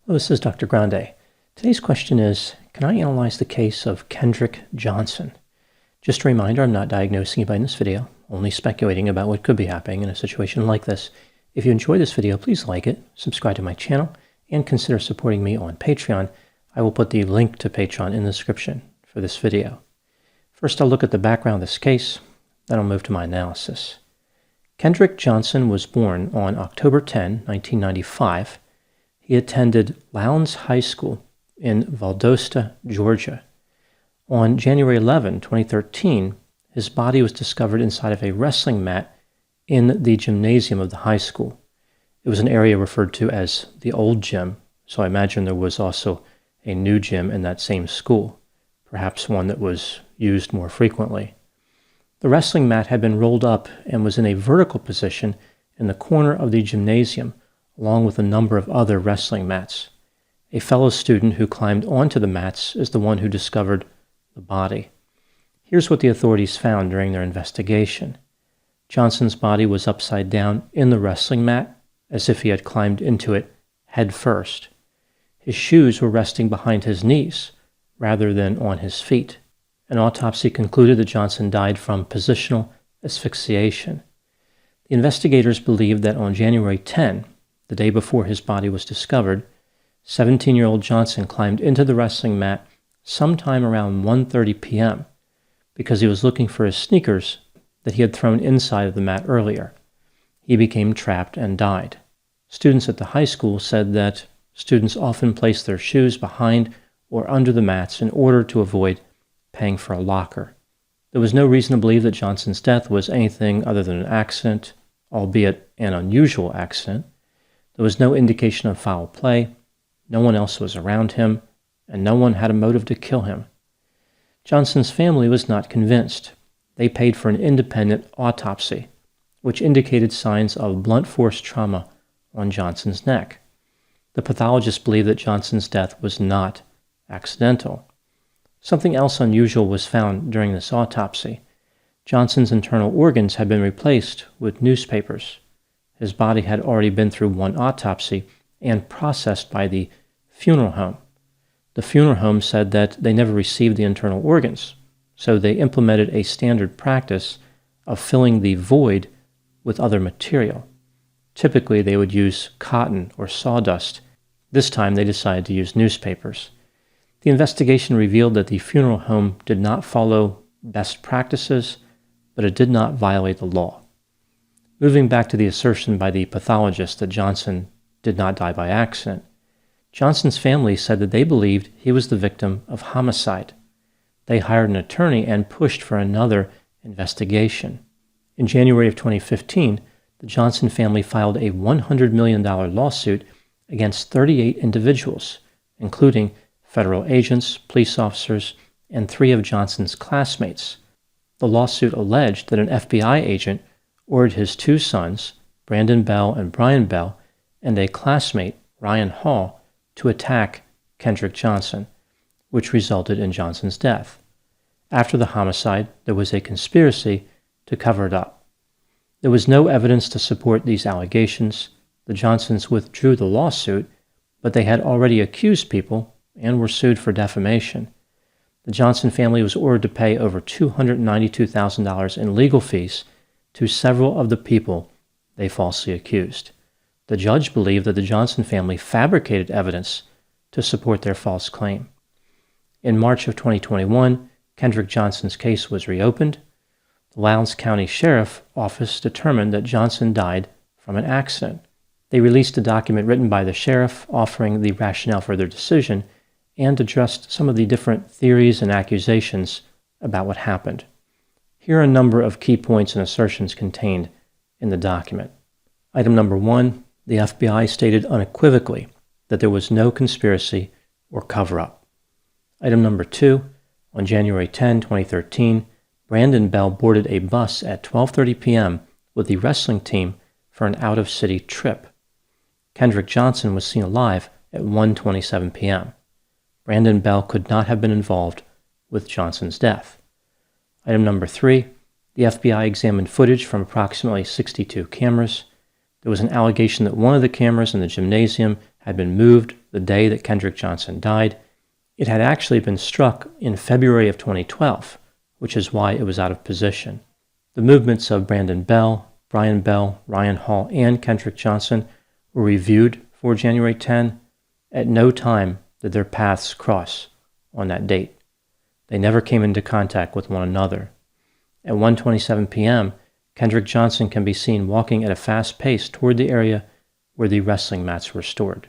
Hello, this is Dr. Grande. Today's question is, can I analyze the case of Kendrick Johnson? Just a reminder, I'm not diagnosing anybody in this video, only speculating about what could be happening in a situation like this. If you enjoy this video, please like it, subscribe to my channel, and consider supporting me on Patreon. I will put the link to Patreon in the description for this video. First, I'll look at the background of this case, then I'll move to my analysis. Kendrick Johnson was born on October 10, 1995. He attended Lowndes High School in Valdosta, Georgia. On January 11, 2013, his body was discovered inside of a wrestling mat in the gymnasium of the high school. It was an area referred to as the old gym, so I imagine there was also a new gym in that same school, perhaps one that was used more frequently. The wrestling mat had been rolled up and was in a vertical position in the corner of the gymnasium, along with a number of other wrestling mats. A fellow student who climbed onto the mats is the one who discovered the body. Here's what the authorities found during their investigation. Johnson's body was upside down in the wrestling mat, as if he had climbed into it head first. His shoes were resting behind his knees, rather than on his feet. An autopsy concluded that Johnson died from positional asphyxiation. The investigators believed that on January 10, the day before his body was discovered, 17-year-old Johnson climbed into the wrestling mat sometime around 1:30 p.m. because he was looking for his sneakers that he had thrown inside of the mat earlier. He became trapped and died. Students at the high school said that students often placed their shoes behind or under the mats in order to avoid paying for a locker. There was no reason to believe that Johnson's death was anything other than an accident, albeit an unusual accident. There was no indication of foul play, no one else was around him, and no one had a motive to kill him. Johnson's family was not convinced. They paid for an independent autopsy, which indicated signs of blunt force trauma on Johnson's neck. The pathologist believed that Johnson's death was not accidental. Something else unusual was found during this autopsy. Johnson's internal organs had been replaced with newspapers. His body had already been through one autopsy and processed by the funeral home. The funeral home said that they never received the internal organs, so they implemented a standard practice of filling the void with other material. Typically, they would use cotton or sawdust. This time, they decided to use newspapers. The investigation revealed that the funeral home did not follow best practices, but it did not violate the law. Moving back to the assertion by the pathologist that Johnson did not die by accident, Johnson's family said that they believed he was the victim of homicide. They hired an attorney and pushed for another investigation. In January of 2015, the Johnson family filed a $100 million lawsuit against 38 individuals, including federal agents, police officers, and 3 of Johnson's classmates. The lawsuit alleged that an FBI agent ordered his 2 sons, Brandon Bell and Brian Bell, and a classmate, Ryan Hall, to attack Kendrick Johnson, which resulted in Johnson's death. After the homicide, there was a conspiracy to cover it up. There was no evidence to support these allegations. The Johnsons withdrew the lawsuit, but they had already accused people and were sued for defamation. The Johnson family was ordered to pay over $292,000 in legal fees to several of the people they falsely accused. The judge believed that the Johnson family fabricated evidence to support their false claim. In March of 2021, Kendrick Johnson's case was reopened. The Lowndes County Sheriff Office determined that Johnson died from an accident. They released a document written by the sheriff offering the rationale for their decision and addressed some of the different theories and accusations about what happened. Here are a number of key points and assertions contained in the document. Item number 1, the FBI stated unequivocally that there was no conspiracy or cover-up. Item number 2, on January 10, 2013, Brandon Bell boarded a bus at 12:30 p.m. with the wrestling team for an out-of-city trip. Kendrick Johnson was seen alive at 1:27 p.m. Brandon Bell could not have been involved with Johnson's death. Item number 3, the FBI examined footage from approximately 62 cameras. There was an allegation that one of the cameras in the gymnasium had been moved the day that Kendrick Johnson died. It had actually been struck in February of 2012, which is why it was out of position. The movements of Brandon Bell, Brian Bell, Ryan Hall, and Kendrick Johnson were reviewed for January 10. At no time did their paths cross on that date. They never came into contact with one another. At 1:27 p.m., Kendrick Johnson can be seen walking at a fast pace toward the area where the wrestling mats were stored.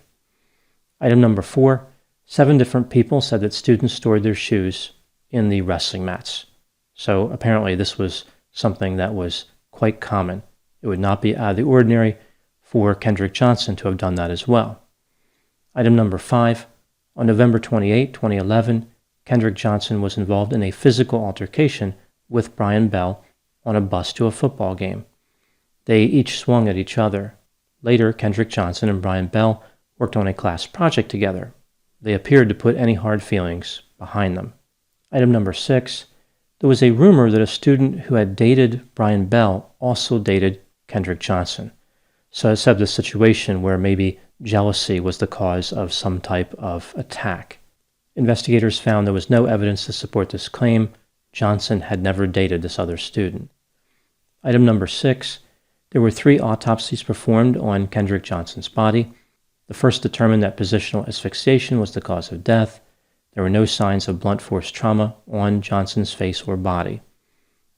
Item number 4, 7 different people said that students stored their shoes in the wrestling mats. So apparently this was something that was quite common. It would not be out of the ordinary for Kendrick Johnson to have done that as well. Item number 5, on November 28, 2011, Kendrick Johnson was involved in a physical altercation with Brian Bell on a bus to a football game. They each swung at each other. Later, Kendrick Johnson and Brian Bell worked on a class project together. They appeared to put any hard feelings behind them. Item number 6, there was a rumor that a student who had dated Brian Bell also dated Kendrick Johnson. So it set up a situation where maybe jealousy was the cause of some type of attack. Investigators found there was no evidence to support this claim. Johnson had never dated this other student. Item number 6, there were 3 autopsies performed on Kendrick Johnson's body. The first determined that positional asphyxiation was the cause of death. There were no signs of blunt force trauma on Johnson's face or body.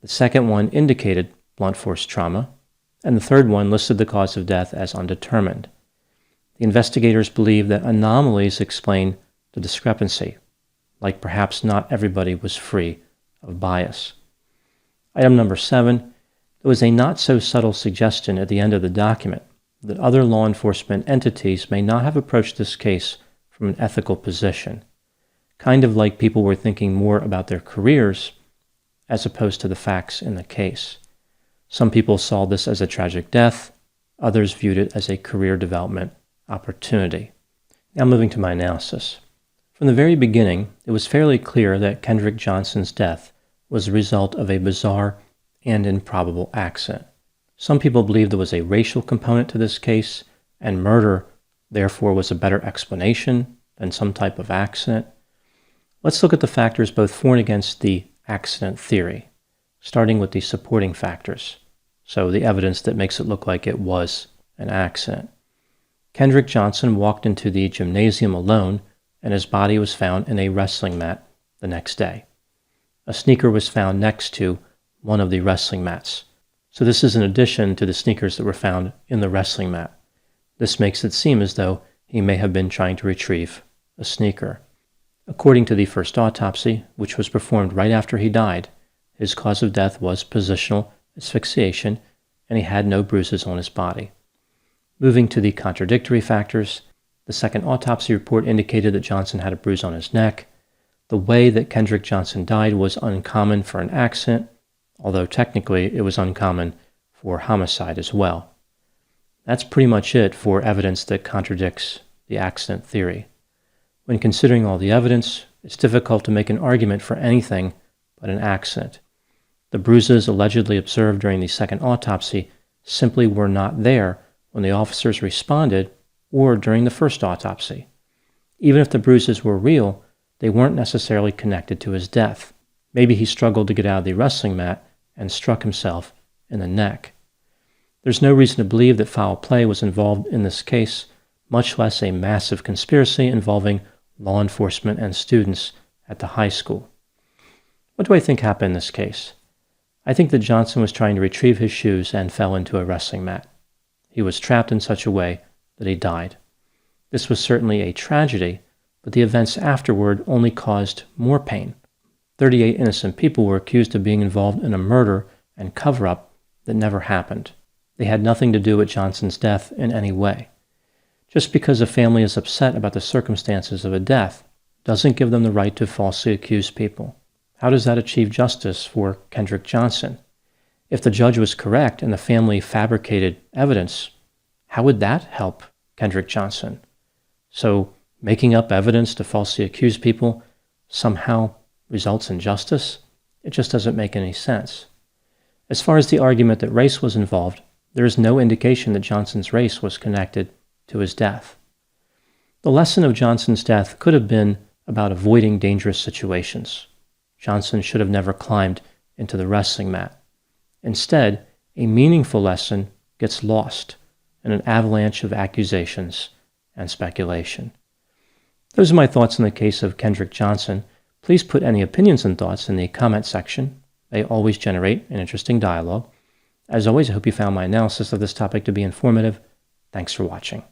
The second one indicated blunt force trauma, and the third one listed the cause of death as undetermined. The investigators believe that anomalies explain the discrepancy, like perhaps not everybody was free of bias. Item number 7, there was a not-so-subtle suggestion at the end of the document that other law enforcement entities may not have approached this case from an ethical position, kind of like people were thinking more about their careers as opposed to the facts in the case. Some people saw this as a tragic death, others viewed it as a career development opportunity. Now moving to my analysis. From the very beginning, it was fairly clear that Kendrick Johnson's death was the result of a bizarre and improbable accident. Some people believe there was a racial component to this case, and murder, therefore, was a better explanation than some type of accident. Let's look at the factors both for and against the accident theory, starting with the supporting factors, so the evidence that makes it look like it was an accident. Kendrick Johnson walked into the gymnasium alone, and his body was found in a wrestling mat the next day. A sneaker was found next to one of the wrestling mats. So this is in addition to the sneakers that were found in the wrestling mat. This makes it seem as though he may have been trying to retrieve a sneaker. According to the first autopsy, which was performed right after he died, his cause of death was positional asphyxiation, and he had no bruises on his body. Moving to the contradictory factors, the second autopsy report indicated that Johnson had a bruise on his neck. The way that Kendrick Johnson died was uncommon for an accident, although technically it was uncommon for homicide as well. That's pretty much it for evidence that contradicts the accident theory. When considering all the evidence, it's difficult to make an argument for anything but an accident. The bruises allegedly observed during the second autopsy simply were not there when the officers responded or during the first autopsy. Even if the bruises were real, they weren't necessarily connected to his death. Maybe he struggled to get out of the wrestling mat and struck himself in the neck. There's no reason to believe that foul play was involved in this case, much less a massive conspiracy involving law enforcement and students at the high school. What do I think happened in this case? I think that Johnson was trying to retrieve his shoes and fell into a wrestling mat. He was trapped in such a way that he died. This was certainly a tragedy, but the events afterward only caused more pain. 38 innocent people were accused of being involved in a murder and cover-up that never happened. They had nothing to do with Johnson's death in any way. Just because a family is upset about the circumstances of a death doesn't give them the right to falsely accuse people. How does that achieve justice for Kendrick Johnson? If the judge was correct and the family fabricated evidence, how would that help Kendrick Johnson? So making up evidence to falsely accuse people somehow results in justice? It just doesn't make any sense. As far as the argument that race was involved, there is no indication that Johnson's race was connected to his death. The lesson of Johnson's death could have been about avoiding dangerous situations. Johnson should have never climbed into the wrestling mat. Instead, a meaningful lesson gets lost in an avalanche of accusations and speculation. Those are my thoughts on the case of Kendrick Johnson. Please put any opinions and thoughts in the comment section. They always generate an interesting dialogue. As always, I hope you found my analysis of this topic to be informative. Thanks for watching.